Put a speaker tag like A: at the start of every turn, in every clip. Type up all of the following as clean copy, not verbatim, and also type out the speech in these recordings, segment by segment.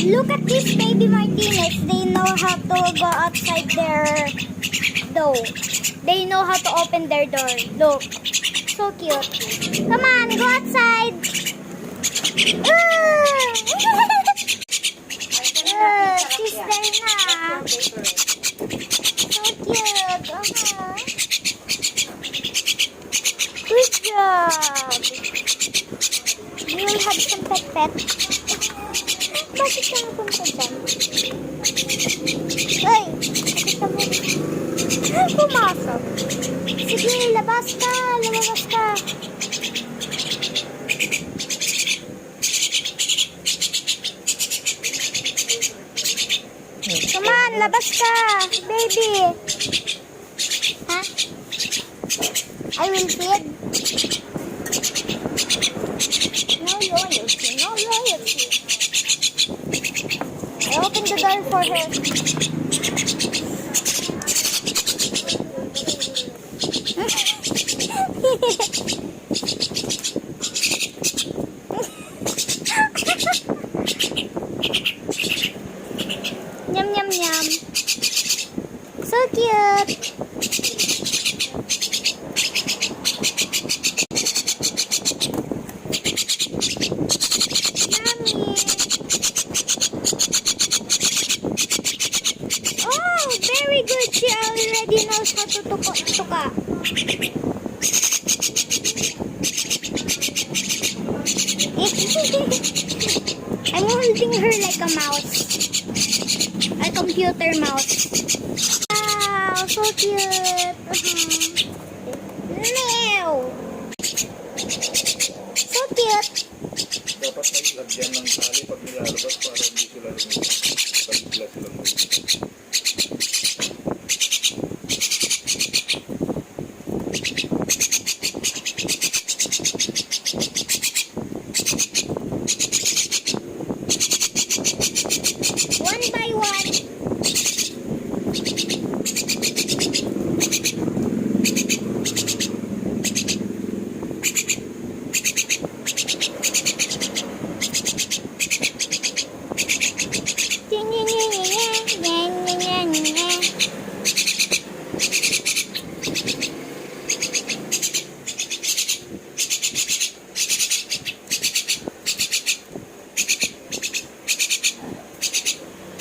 A: Look at this baby Martinez. They know how to go outside their door. They know how to open their door. Look. So cute. Come on, go outside. She's there na. So cute. Good job. You will have some pet-pet. Bakit ka napunta dyan? Ay! Bakit ka mo? Pumasok. Sige, labas ka. Lumabas ka. Come on, labas ka. Baby. Ha? I will feed. No loyalty. No loyalty. I opened the door for her. Yum, yum, yum. So cute. Very good. She already knows how to tuka. I'm holding her like a mouse. A computer mouse. Wow, so cute. Meow. So cute.
B: Dapat may lagyan ng tali pag nilalabas para hindi sila lumabas.
A: One by one.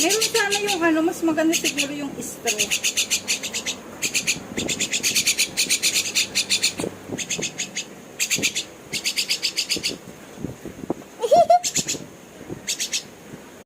C: Meron sana yung ano, mas maganda siguro yung straw.